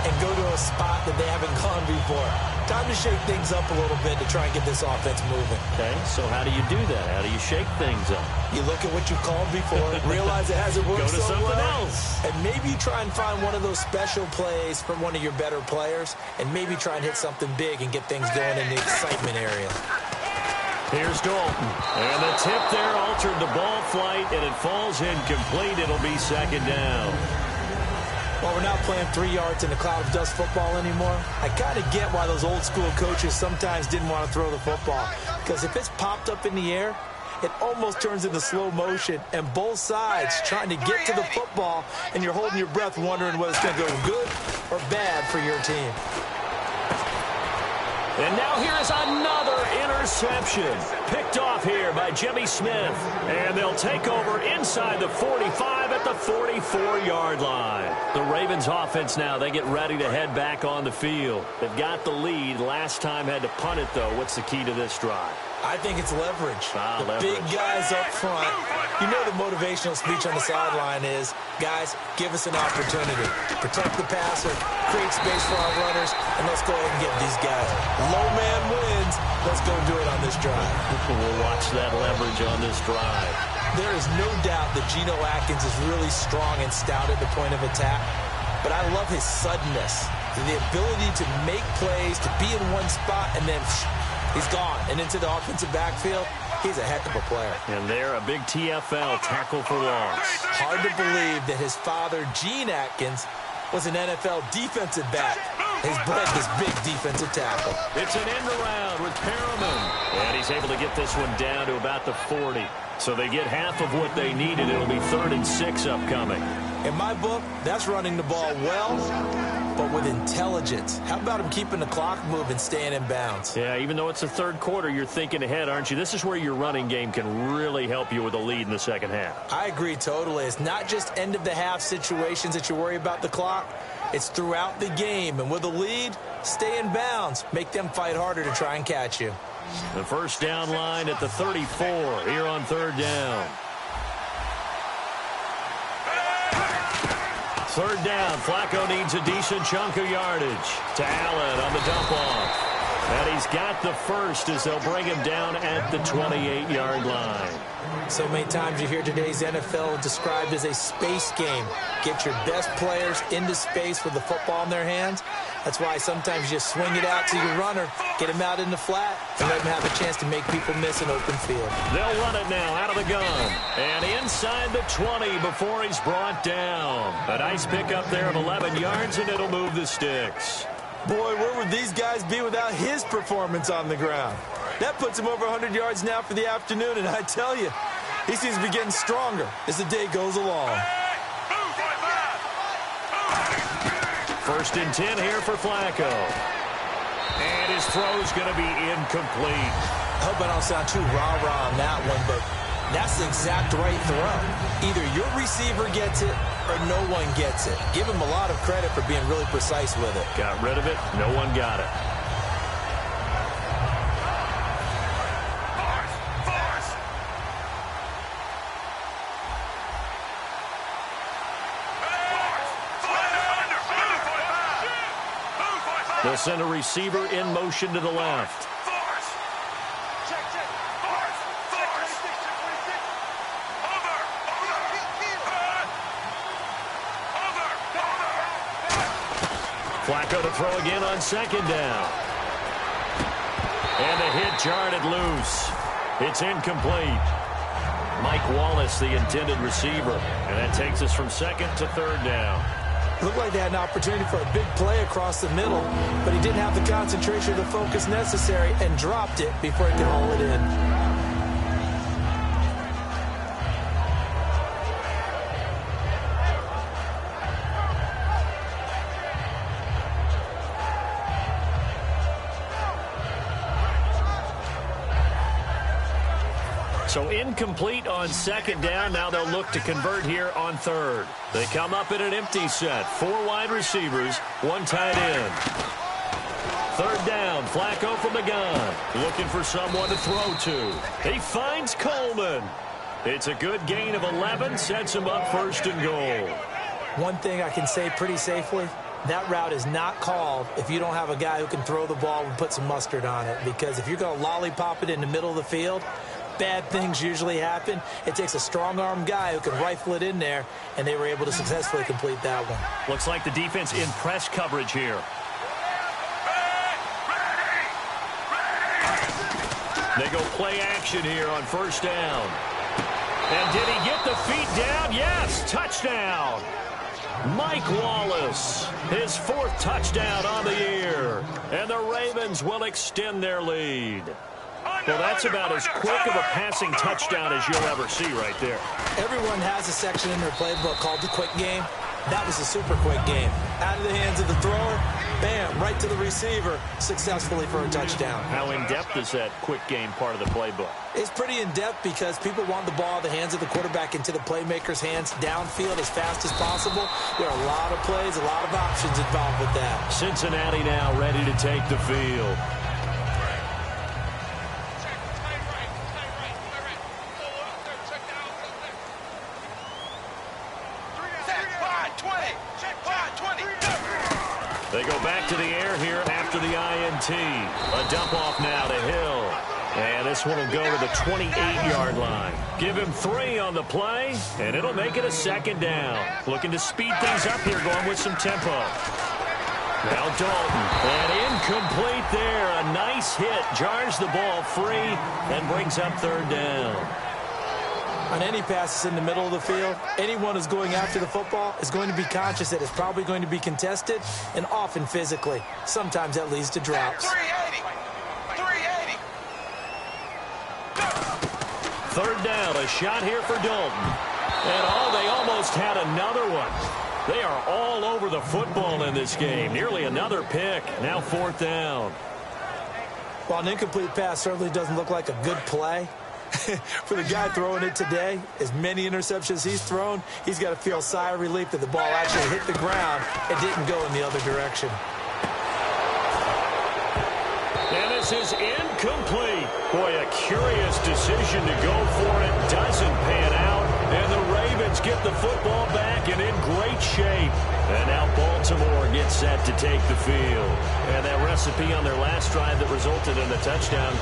and go to a spot that they haven't gone before. Time to shake things up a little bit to try and get this offense moving. Okay, so how do you do that? How do you shake things up? You look at what you called before, realize it hasn't worked Go to so something well, else. and maybe try and find one of those special plays from one of your better players, and maybe try and hit something big and get things going in the excitement area. Here's Dalton. And the tip there altered the ball flight, and it falls incomplete. It'll be 2nd down. Well, we're not playing 3 yards in a cloud of dust football anymore. I kind of get why those old school coaches sometimes didn't want to throw the football. Because if it's popped up in the air, it almost turns into slow motion. And both sides trying to get to the football, and you're holding your breath wondering whether it's going to go good or bad for your team. And now here is another interception. Picked off here by Jimmy Smith. And they'll take over inside the 45 at the 44-yard line. The Ravens offense now, they get ready to head back on the field. They've got the lead. Last time had to punt it, though. What's the key to this drive? I think it's leverage. The leverage. big guys up front. You know the motivational speech on the sideline is, guys, give us an opportunity. Protect the passer, create space for our runners, and let's go ahead and get these guys. Low man wins. Let's go do it on this drive. We'll watch that leverage on this drive. There is no doubt that Geno Atkins is really strong and stout at the point of attack, but I love his suddenness, the ability to make plays, to be in one spot, and then he's gone and into the offensive backfield. He's a heck of a player. And there, a big TFL tackle for loss. Hard to believe that his father, Gene Atkins, was an NFL defensive back. He's bred this big defensive tackle. It's an end around with Perriman. And he's able to get this one down to about the 40. So they get half of what they needed. It'll be 3rd and 6 upcoming. In my book, that's running the ball well, but with intelligence. How about him keeping the clock moving, staying in bounds? Yeah, even though it's the 3rd quarter, you're thinking ahead, aren't you? This is where your running game can really help you with a lead in the second half. I agree totally. It's not just end-of-the-half situations that you worry about the clock. It's throughout the game. And with a lead, stay in bounds. Make them fight harder to try and catch you. The first down line at the 34 here on 3rd down. 3rd down. Flacco needs a decent chunk of yardage. To Allen on the dump off. And he's got the first as they'll bring him down at the 28-yard line. So many times you hear today's NFL described as a space game. Get your best players into space with the football in their hands. That's why sometimes you just swing it out to your runner, get him out in the flat, and let him have a chance to make people miss an open field. They'll run it now out of the gun. And inside the 20 before he's brought down. A nice pickup there of 11 yards, and it'll move the sticks. Boy, where would these guys be without his performance on the ground? That puts him over 100 yards now for the afternoon, and I tell you, he seems to be getting stronger as the day goes along. 1st and 10 here for Flacco. And his throw's going to be incomplete. I hope I don't sound too rah-rah on that one, but that's the exact right throw. Either your receiver gets it or no one gets it. Give him a lot of credit for being really precise with it. Got rid of it. No one got it. They'll send a receiver in motion to the left. Flacco to throw again on 2nd down. And the hit jarred it loose. It's incomplete. Mike Wallace, the intended receiver. And that takes us from 2nd to 3rd down. Looked like they had an opportunity for a big play across the middle, but he didn't have the concentration or the focus necessary and dropped it before he could haul it in. So incomplete on 2nd down. Now they'll look to convert here on 3rd. They come up in an empty set. 4 wide receivers, 1 tight end. 3rd down, Flacco from the gun. Looking for someone to throw to. He finds Coleman. It's a good gain of 11. Sets him up 1st and goal. One thing I can say pretty safely, that route is not called if you don't have a guy who can throw the ball and put some mustard on it. Because if you're going to lollipop it in the middle of the field, bad things usually happen. It takes a strong-arm guy who can rifle it in there, and they were able to successfully complete that one. Looks like the defense in press coverage here. They go play action here on 1st down. And did he get the feet down? Yes, touchdown. Mike Wallace, his 4th touchdown on the year. And the Ravens will extend their lead. Well, that's about as quick of a passing touchdown as you'll ever see right there. Everyone has a section in their playbook called the quick game. That was a super quick game. Out of the hands of the thrower, bam, right to the receiver, successfully for a touchdown. How in-depth is that quick game part of the playbook? It's pretty in-depth because people want the ball in the hands of the quarterback into the playmaker's hands downfield as fast as possible. There are a lot of plays, a lot of options involved with that. Cincinnati now ready to take the field. They go back to the air here after the INT. A dump off now to Hill. And this one will go to the 28-yard line. Give him 3 on the play, and it'll make it a 2nd down. Looking to speed things up here, going with some tempo. Now Dalton, and incomplete there. A nice hit, jars the ball free, and brings up 3rd down. On any passes in the middle of the field, anyone who's going after the football is going to be conscious that it's probably going to be contested and often physically. Sometimes that leads to drops. 380. 380. Third down, a shot here for Dalton. And they almost had another one. They are all over the football in this game. Nearly another pick. Now fourth down. While an incomplete pass certainly doesn't look like a good play, for the guy throwing it today, as many interceptions he's thrown, he's got to feel a sigh of relief that the ball actually hit the ground and didn't go in the other direction. And this is incomplete. Boy, a curious decision to go for it. Doesn't pan out. And the Ravens get the football back and in great shape. And now Baltimore gets set to take the field. And that recipe on their last drive that resulted in a touchdown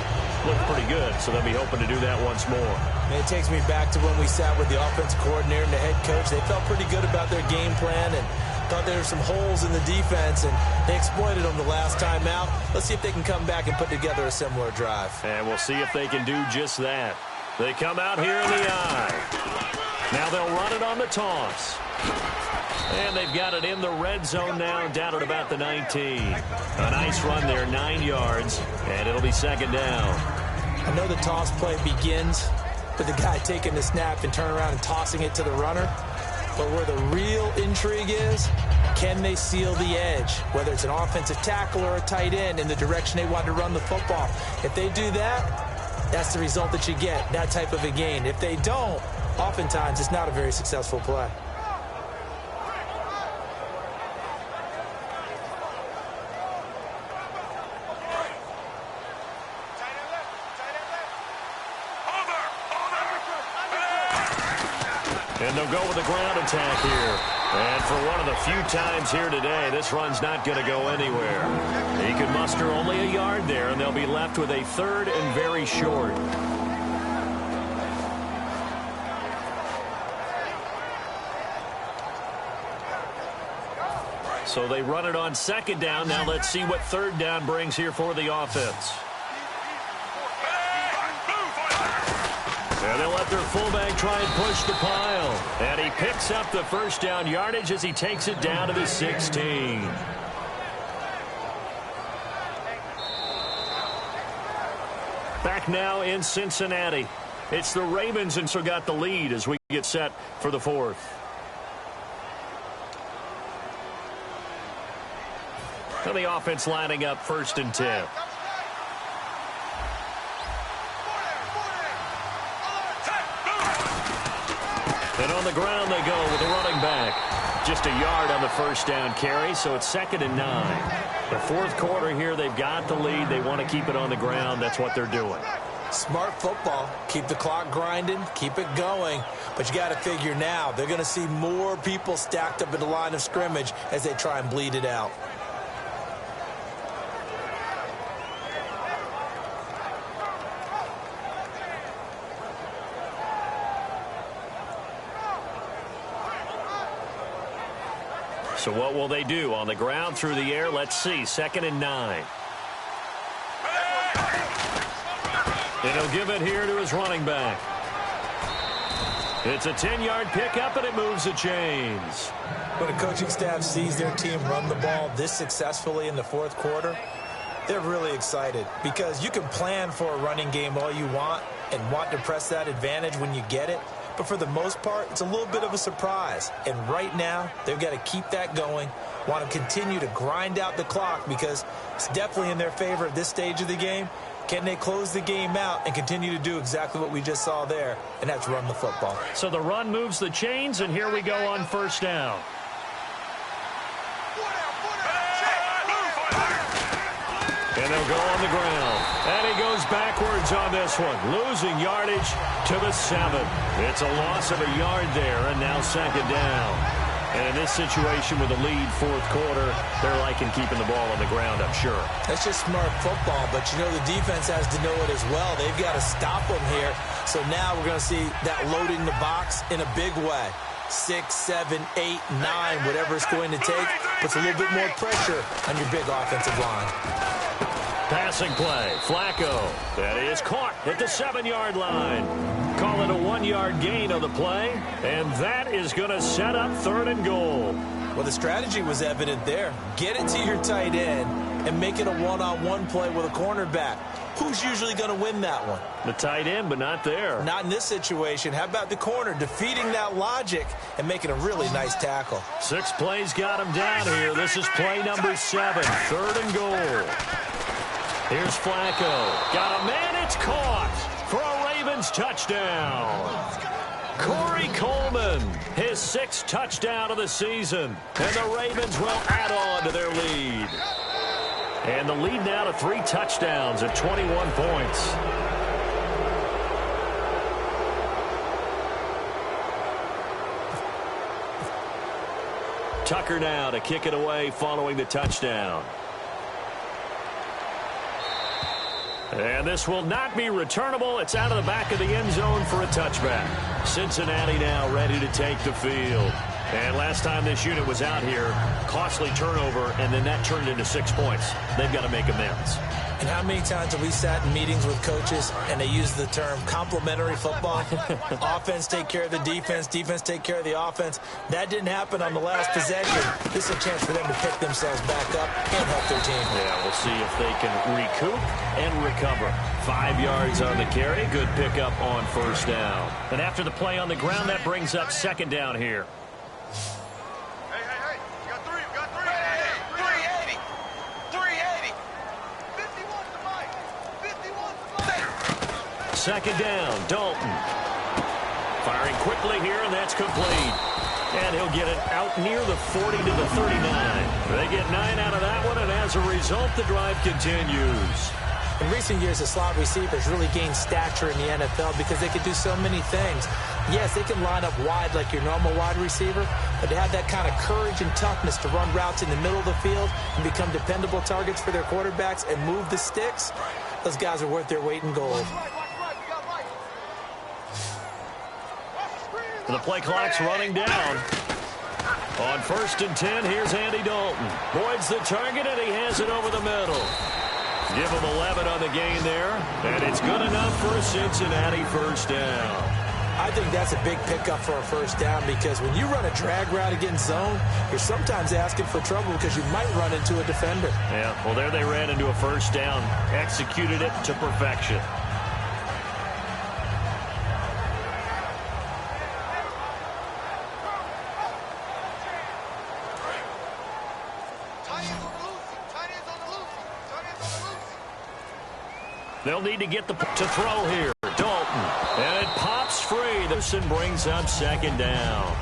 looked pretty good, so they'll be hoping to do that once more. And it takes me back to when we sat with the offensive coordinator and the head coach. They felt pretty good about their game plan and thought there were some holes in the defense, and they exploited them the last time out. Let's see if they can come back and put together a similar drive. And we'll see if they can do just that. They come out here in the eye. Now they'll run it on the toss. And they've got it in the red zone now, down at about the 19. A nice run there, 9 yards, and it'll be second down. I know the toss play begins with the guy taking the snap and turning around and tossing it to the runner. But where the real intrigue is, can they seal the edge, whether it's an offensive tackle or a tight end, in the direction they want to run the football? If they do that, that's the result that you get, that type of a gain. If they don't, oftentimes it's not a very successful play. And they'll go with a ground attack here. And for one of the few times here today, this run's not going to go anywhere. He can muster only a yard there, and they'll be left with a third and very short. So they run it on second down. Now let's see what third down brings here for the offense. And they'll let their fullback try and push the pile. And he picks up the first down yardage as he takes it down to the 16. Back now in Cincinnati. It's the Ravens, and so got the lead as we get set for the fourth. And the offense lining up 1st and 10. And on the ground they go with a running back. Just a yard on the first down carry, so it's 2nd and 9. The fourth quarter here, they've got the lead. They want to keep it on the ground. That's what they're doing. Smart football. Keep the clock grinding. Keep it going. But you got to figure now, they're going to see more people stacked up at the line of scrimmage as they try and bleed it out. So what will they do? On the ground, through the air, let's see. 2nd and 9. And he'll give it here to his running back. It's a 10-yard pickup, and it moves the chains. When a coaching staff sees their team run the ball this successfully in the fourth quarter, they're really excited, because you can plan for a running game all you want and want to press that advantage when you get it. But for the most part, it's a little bit of a surprise. And right now, they've got to keep that going, want to continue to grind out the clock, because it's definitely in their favor at this stage of the game. Can they close the game out and continue to do exactly what we just saw there, and that's run the football? So the run moves the chains, and here we go on first down. And they'll go on the ground. And he goes backwards on this one, losing yardage to the 7. It's a loss of a yard there, and now 2nd down. And in this situation with the lead fourth quarter, they're liking keeping the ball on the ground, I'm sure. That's just smart football, but you know the defense has to know it as well. They've got to stop them here. So now we're going to see that loading the box in a big way. 6, 7, 8, 9, whatever it's going to take, puts a little bit more pressure on your big offensive line. Passing play, Flacco. That is caught at the 7-yard line. Call it a 1-yard gain on the play, and that is going to set up 3rd and goal. Well, the strategy was evident there. Get it to your tight end and make it a one-on-one play with a cornerback. Who's usually going to win that one? The tight end, but not there. Not in this situation. How about the corner defeating that logic and making a really nice tackle? 6 plays got him down here. This is play number 7, 3rd and goal. Here's Flacco. Got a man. It's caught for a Ravens touchdown. Corey Coleman, his 6th touchdown of the season. And the Ravens will add on to their lead. And the lead now to 3 touchdowns at 21 points. Tucker now to kick it away following the touchdown. And this will not be returnable. It's out of the back of the end zone for a touchback. Cincinnati now ready to take the field. And last time this unit was out here, costly turnover, and then that turned into 6 points. They've got to make amends. And how many times have we sat in meetings with coaches and they use the term complementary football? Offense take care of the defense, defense take care of the offense. That didn't happen on the last possession. This is a chance for them to pick themselves back up and help their team. Yeah, we'll see if they can recoup and recover. 5 yards on the carry. Good pickup on 1st down. And after the play on the ground, that brings up 2nd down here. Second down, Dalton. Firing quickly here, and that's complete. And he'll get it out near the 40 to the 39. They get 9 out of that one, and as a result, the drive continues. In recent years, the slot receivers really gained stature in the NFL because they could do so many things. Yes, they can line up wide like your normal wide receiver, but to have that kind of courage and toughness to run routes in the middle of the field and become dependable targets for their quarterbacks and move the sticks, those guys are worth their weight in gold. The play clock's running down. On 1st and 10, here's Andy Dalton. Boyd's the target, and he has it over the middle. Give him 11 on the gain there, and it's good enough for a Cincinnati 1st down. I think that's a big pickup for a 1st down because when you run a drag route against zone, you're sometimes asking for trouble because you might run into a defender. Yeah, well, there they ran into a 1st down, executed it to perfection. They'll need to get to throw here. Dalton. And it pops free. This brings up 2nd down.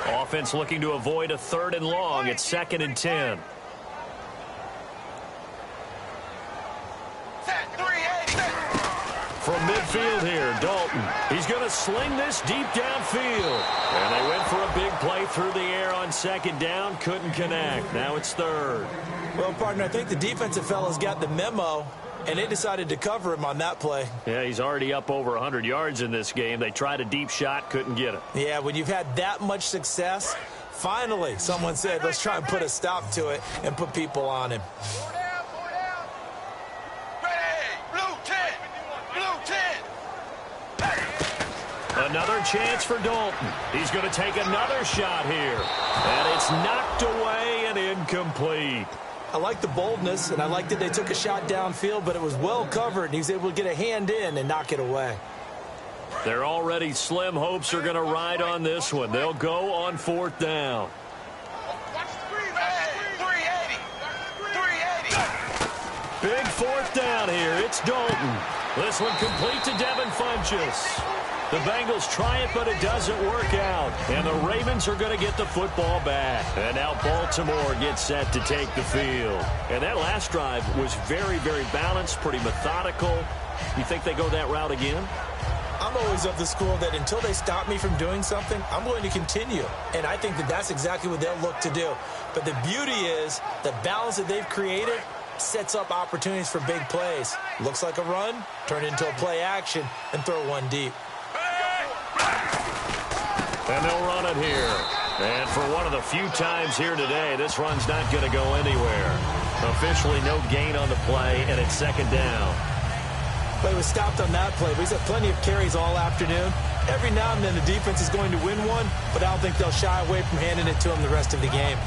Offense looking to avoid a 3rd and long. It's 2nd and 10. From midfield here, Dalton. He's going to sling this deep downfield. And they went for a big play through the air on 2nd down. Couldn't connect. Now it's 3rd. Well, partner, I think the defensive fellas got the memo, and they decided to cover him on that play. Yeah, he's already up over 100 yards in this game. They tried a deep shot, couldn't get it. Yeah, when you've had that much success, finally someone said, let's try and put a stop to it and put people on him. Another chance for Dalton. He's going to take another shot here. And it's knocked away and incomplete. I like the boldness, and I like that they took a shot downfield, but it was well covered, and he was able to get a hand in and knock it away. Their already slim hopes are going to ride on this one. They'll go on 4th down. Big 4th down here. It's Dalton. This one complete to Devin Funchess. The Bengals try it, but it doesn't work out. And the Ravens are going to get the football back. And now Baltimore gets set to take the field. And that last drive was very, very balanced, pretty methodical. You think they go that route again? I'm I'm always of the school that until they stop me from doing something, I'm going to continue. And I think that that's exactly what they'll look to do. But the beauty is the balance that they've created sets up opportunities for big plays. Looks like a run, turn into a play action, and throw one deep. And they'll run it here. And for one of the few times here today, this run's not going to go anywhere. Officially no gain on the play, and it's second down. Play was stopped on that play, but he's had plenty of carries all afternoon. Every now and then the defense is going to win one, but I don't think they'll shy away from handing it to him the rest of the game.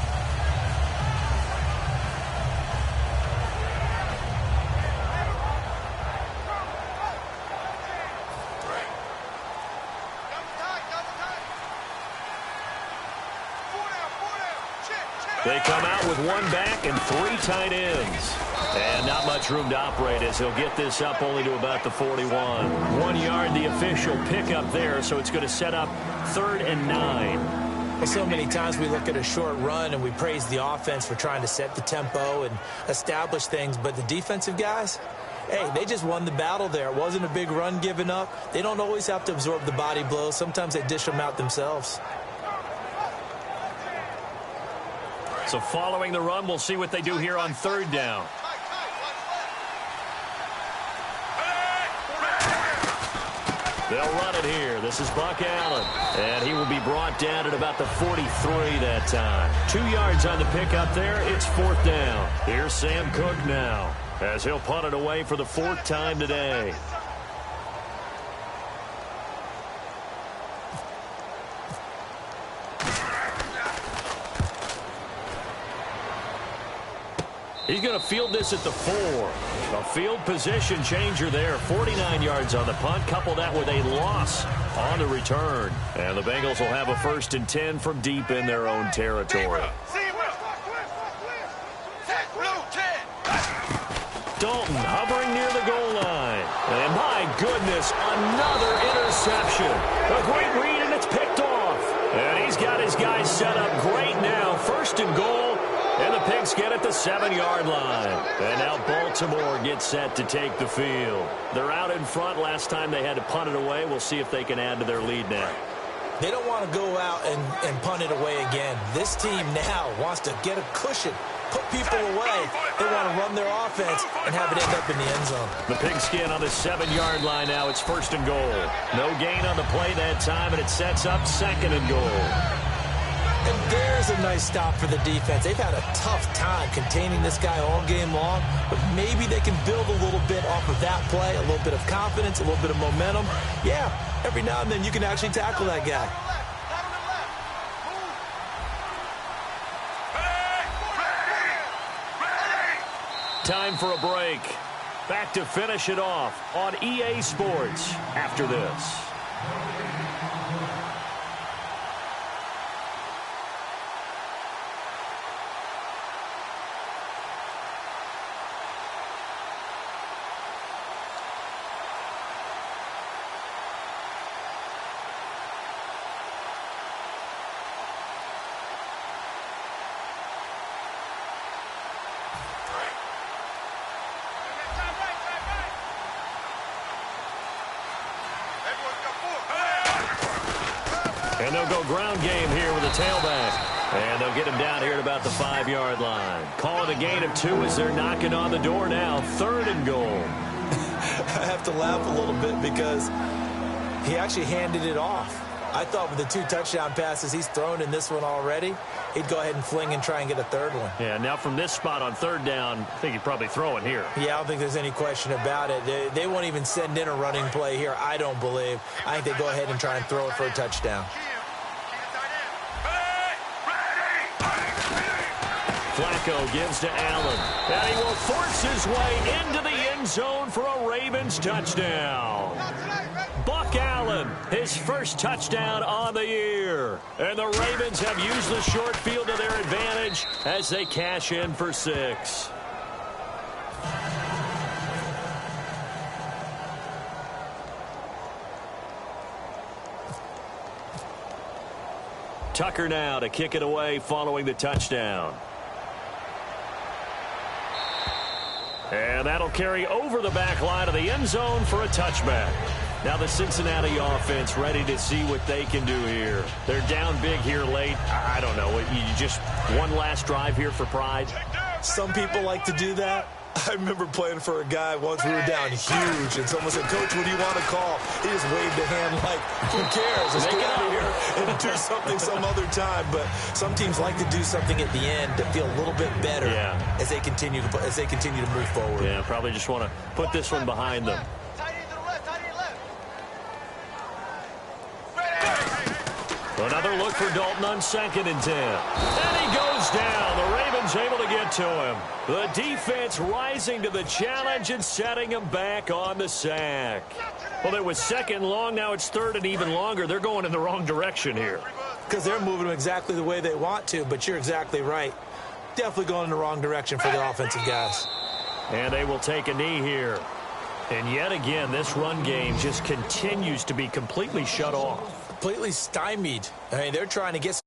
They come out with one back and 3 tight ends. And not much room to operate as he'll get this up only to about the 41. 1 yard, the official pickup there, so it's going to set up 3rd and 9. Well, so many times we look at a short run and we praise the offense for trying to set the tempo and establish things, but the defensive guys, hey, they just won the battle there. It wasn't a big run given up. They don't always have to absorb the body blows. Sometimes they dish them out themselves. So following the run, we'll see what they do here on 3rd down. They'll run it here. This is Buck Allen. And he will be brought down at about the 43 that time. 2 yards on the pickup there. It's 4th down. Here's Sam Cook now as he'll punt it away for the 4th time today. He's going to field this at the 4. A field position changer there. 49 yards on the punt. Couple that with a loss on the return. And the Bengals will have a 1st and 10 from deep in their own territory. Dalton hovering near the goal line. And my goodness, another interception. A great read, and it's picked off. And he's got his guys set up great now. 1st and goal. And the Pigs get at the 7-yard line. And now Baltimore gets set to take the field. They're out in front. Last time they had to punt it away. We'll see if they can add to their lead now. They don't want to go out and punt it away again. This team now wants to get a cushion, put people away. They want to run their offense and have it end up in the end zone. The Pigskin on the 7-yard line now. It's 1st and goal. No gain on the play that time, and it sets up 2nd and goal. And there's a nice stop for the defense. They've had a tough time containing this guy all game long, but maybe they can build a little bit off of that play, a little bit of confidence, a little bit of momentum. Yeah, every now and then you can actually tackle that guy. Time for a break. Back to finish it off on EA Sports after this. And they'll go ground game here with a tailback. And they'll get him down here at about the 5-yard line. Calling a gain of 2 as they're knocking on the door now. 3rd and goal. I have to laugh a little bit because he actually handed it off. I thought with the 2 touchdown passes he's thrown in this one already, he'd go ahead and fling and try and get a 3rd one. Yeah, now from this spot on 3rd down, I think he'd probably throw it here. Yeah, I don't think there's any question about it. They won't even send in a running play here, I don't believe. I think they go ahead and try and throw it for a touchdown. Flacco gives to Allen. And he will force his way into the end zone for a Ravens touchdown. Buck Allen, his first touchdown on the year. And the Ravens have used the short field to their advantage as they cash in for 6. Tucker now to kick it away following the touchdown. And that'll carry over the back line of the end zone for a touchback. Now the Cincinnati offense ready to see what they can do here. They're down big here late. I don't know. You just one last drive here for pride? Some people like to do that. I remember playing for a guy once we were down huge, and someone said, "Coach, what do you want to call?" He just waved a hand like, "Who cares? Let's get out of here and do something some other time." But some teams like to do something at the end to feel a little bit better as they continue to move forward. Yeah, probably just want to put this one behind them. Another look for Dalton on 2nd and 10. And he goes down. The Ravens able to get to him. The defense rising to the challenge and setting him back on the sack. Well, it was 2nd long. Now it's 3rd and even longer. They're going in the wrong direction here. Because they're moving them exactly the way they want to, but you're exactly right. Definitely going in the wrong direction for the offensive guys. And they will take a knee here. And yet again, this run game just continues to be completely shut off. Completely stymied. I mean, they're trying to get